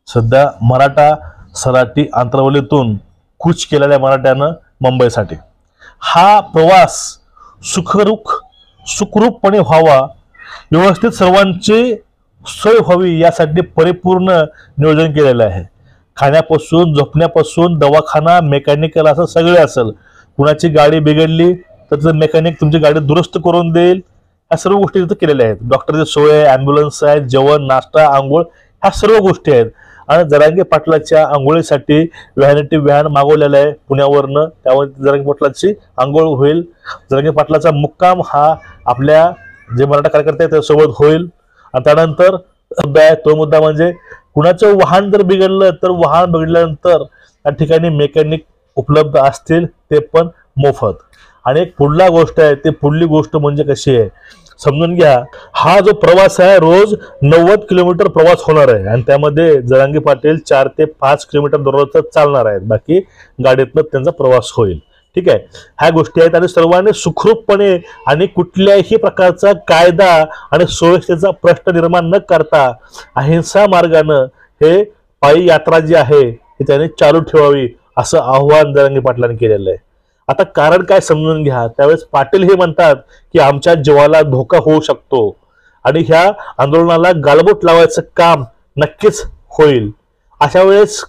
सध्या मराठा सराटी आंतरवलीतून कूच केलेल्या मराठ्यानं मुंबईसाठी हा प्रवास सुखरूपपणे व्हावा, व्यवस्थित सर्वांची सोय व्हावी यासाठी परिपूर्ण नियोजन केलेलं आहे। खाण्यापासून झोपण्यापासून दवाखाना मेकॅनिकल असं सगळे असेल। कुणाची गाडी बिघडली तर त्याचं मेकॅनिक तुमची गाडी दुरुस्त करून देईल। ह्या सर्व गोष्टी तिथे केलेल्या आहेत। डॉक्टरची सोय आहे, ॲम्ब्युलन्स आहे, जेवण नाश्ता आंघोळ ह्या सर्व गोष्टी आहेत। आणि जरांगे पाटलाच्या आंघोळीसाठी व्हॅनिटी व्हॅन मागवलेला आहे पुण्यावरनं, त्यामुळे जरांगे पाटलाची आंघोळ होईल। जरांगे पाटलाचा मुक्काम हा आपल्या जे मराठा कार्यकर्ते आहेत त्यासोबत होईल। आणि त्यानंतर तो मुद्दा म्हणजे कुणाचं वाहन जर बिघडलं तर वाहन बिघडल्यानंतर त्या ठिकाणी मेकॅनिक उपलब्ध असतील, ते पण मोफत। आणि एक पुढला गोष्ट आहे, ते पुढली गोष्ट म्हणजे कशी आहे समजून घ्या। हा जो प्रवास आहे रोज 90 किलोमीटर प्रवास होणार आहे आणि त्यामध्ये जरांगे पाटील 4 ते 5 किलोमीटर दररोज चालणार आहेत, बाकी गाडीतनं त्यांचा प्रवास होईल। ठीक आहे, ह्या गोष्टी आहेत आणि सर्वांनी सुखरूपपणे आणि कुठल्याही प्रकारचा कायदा आणि सुरक्षेचा प्रश्न निर्माण न करता अहिंसा मार्गाने हे पायी यात्रा जी आहे ती त्यांनी चालू ठेवावी असं आव्हान जरांगे पाटलांनी केलेलं आहे। आता कारण काय समजून घ्या। त्यावेळेस पाटील हे म्हणतात की आमच्या जीवाला धोका होऊ शकतो आणि ह्या आंदोलनाला गालबोट लावायचं काम नक्कीच होईल। अशा वेळेस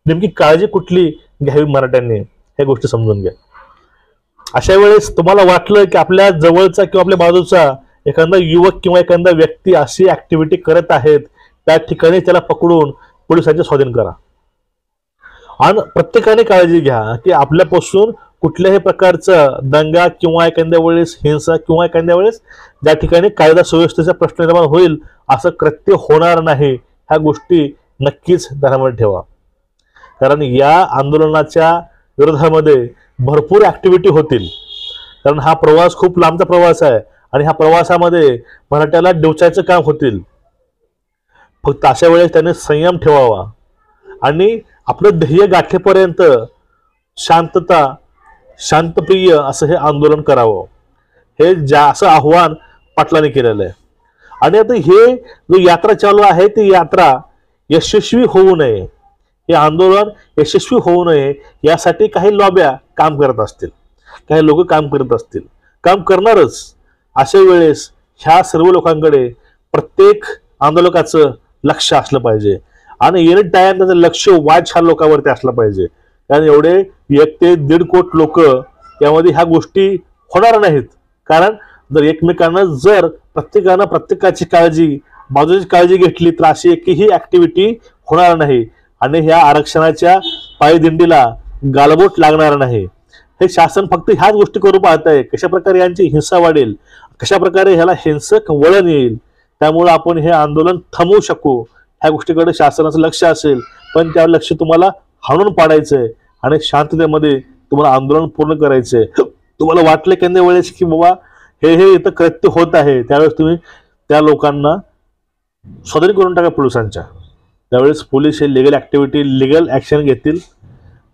नेमकी काळजी कुठली घ्यावी मराठ्यांनी हे गोष्टी समजून घ्या। अशा वेळेस तुम्हाला वाटलं की आपल्या जवळचा किंवा आपल्या बाजूचा एखादा युवक किंवा एखादा व्यक्ती अशी ऍक्टिव्हिटी करत आहेत, त्या ठिकाणी त्याला पकडून पोलिसांच्या स्वाधीन करा। आणि प्रत्येकाने काळजी घ्या की आपल्यापासून कुठल्याही प्रकारचा दंगा किंवा एखाद्या वेळेस हिंसा किंवा एखाद्या वेळेस ज्या ठिकाणी कायदा सुव्यवस्थेचा प्रश्न निर्माण होईल असं कृत्य होणार नाही, ह्या गोष्टी नक्कीच ध्यानामध्ये ठेवा। कारण या आंदोलनाच्या विरोधामध्ये भरपूर ऍक्टिव्हिटी होतील, कारण हा प्रवास खूप लांबचा प्रवास आहे आणि ह्या प्रवासामध्ये मराठ्याला डिवचायचं काम होतील। फक्त अशा वेळेस त्याने संयम ठेवावा आणि आपलं ध्येय गाठेपर्यंत शांतप्रिय असं हे आंदोलन करावं, हे असं आव्हान पाटलांनी केलेलं आहे। आणि आता हे जो यात्रा चालू आहे ती यात्रा यशस्वी होऊ नये, हे आंदोलन यशस्वी होऊ नये यासाठी काही लॉब्या काम करत असतील, काही लोक काम करत असतील, काम करणारच। अशा वेळेस ह्या सर्व लोकांकडे प्रत्येक आंदोलकाचं लक्ष असलं पाहिजे आणि एनी टाइम त्याचं लक्ष वाच ह्या लोकांवरती असलं पाहिजे। कारण एवढे 1 ते 1.5 कोटी लोक यामध्ये ह्या गोष्टी होणार नाहीत। कारण जर एकमेकांना जर प्रत्येकानं प्रत्येकाची काळजी बाजूची काळजी घेतली तर अशी एकही ऍक्टिव्हिटी होणार नाही आणि ह्या आरक्षणाच्या पायदिंडीला गालबोट लागणार नाही। हे शासन फक्त ह्याच गोष्टी करू पाहत आहे, कशा प्रकारे यांची हिंसा वाढेल, कशा प्रकारे ह्याला हिंसक वळण येईल, त्यामुळे आपण हे आंदोलन थांबवू शकू ह्या गोष्टीकडे शासनाचं लक्ष असेल। पण त्या लक्ष तुम्हाला हाणून पाडायचंय आणि शांततेमध्ये तुम्हाला आंदोलन पूर्ण करायचंय। तुम्हाला वाटलं की वेळेस की बाबा हे इथं कृत्य होत आहे, त्यावेळेस तुम्ही त्या लोकांना स्वाधीन करून टाका पोलिसांच्या। त्यावेळेस पोलीस हे लिगल ऍक्शन घेतील।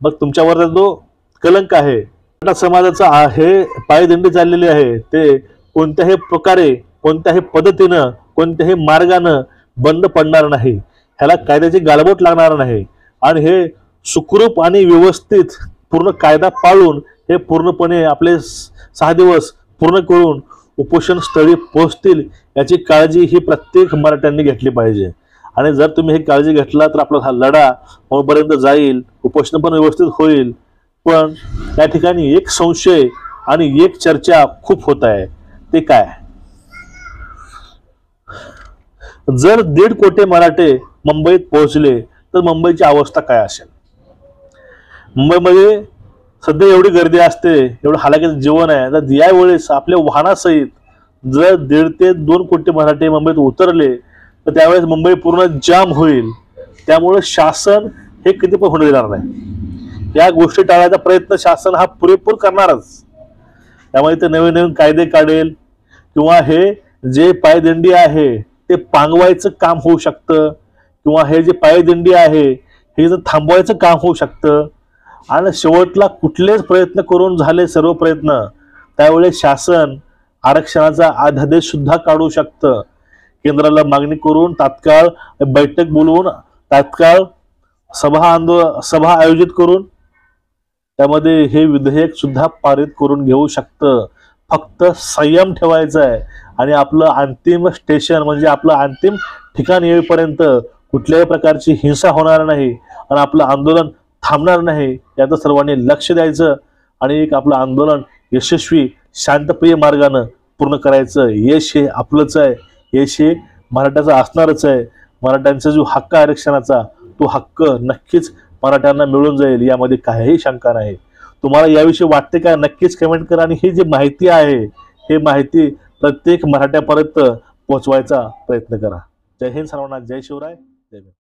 मग तुमच्यावर जो कलंक आहे मराठा समाजाचा हे पायदिंडी चाललेली आहे ते कोणत्याही प्रकारे कोणत्याही पद्धतीनं कोणत्याही मार्गानं बंद पडणार नाही, ह्याला कायद्याची गालबोट लागणार नाही आणि हे सुखरूप आणि व्यवस्थित पूर्ण कायदा पाळून हे पूर्णपणे आपले 6 दिवस पूर्ण करून उपोषण स्थळी पोहोचतील याची काळजी ही प्रत्येक मराठ्यांनी घेतली पाहिजे। आणि जर तुम्ही ही काळजी घेतला तर आपला हा लढा पर्यंत जाईल, उपोषण पण व्यवस्थित होईल। पण त्या ठिकाणी एक संशय आणि एक चर्चा खूप होत आहे, ते काय, जर 1.5 कोटी मराठे मुंबईत पोहोचले तर मुंबईची अवस्था काय असेल। मुंबईमध्ये सध्या एवढी गर्दी असते, एवढं हालाकीचं जीवन आहे, तर यावेळेस आपल्या वाहनासहित जर 1.5 ते 2 कोटी मराठे मुंबईत उतरले तर त्यावेळेस मुंबई पूर्ण जाम होईल। त्यामुळे शासन हे किती पण होऊ देणार नाही, या गोष्टी टाळायचा प्रयत्न शासन हा पुरेपूर करणारच। त्यामुळे ते नवीन नवीन कायदे काढेल किंवा हे जे पायदिंडी आहे ते पांगवायचं काम होऊ शकतं किंवा हे जे पायदिंडी आहे हे जर थांबवायचं काम होऊ शकतं। आणि शेवटला कुठलेच प्रयत्न करून झाले सर्व प्रयत्न, त्यावेळेस शासन आरक्षणाचा अध्यादेश सुद्धा काढू शकतं। केंद्राला मागणी करून तात्काळ बैठक बोलवून तात्काळ सभा आयोजित करून त्यामध्ये हे विधेयक सुद्धा पारित करून घेऊ शकतं. फक्त संयम ठेवायचा आहे आणि आपलं अंतिम स्टेशन म्हणजे आपलं अंतिम ठिकाण येईपर्यंत कुठल्याही प्रकारची हिंसा होणार नाही आणि आपलं आंदोलन थांबणार नाही याचं सर्वांनी लक्ष द्यायचं आणि एक आपलं आंदोलन यशस्वी शांतप्रिय मार्गानं पूर्ण करायचं. यश हे आपलंच आहे, यश हे मराठ्याचं असणारच आहे. मराठ्यांचा जो हक्क आरक्षणाचा तो हक्क नक्कीच मराठ्यांना मिळून जाईल, यामध्ये काहीही शंका नाही. तुम्हाला याविषयी वाटते का? नक्कीच कमेंट करा आणि ही जी माहिती आहे हे माहिती प्रत्येक मराठ्यापर्यंत पोहोचवायचा प्रयत्न करा. जय हिंद सर्वांना, जय शिवराय, जय भीम.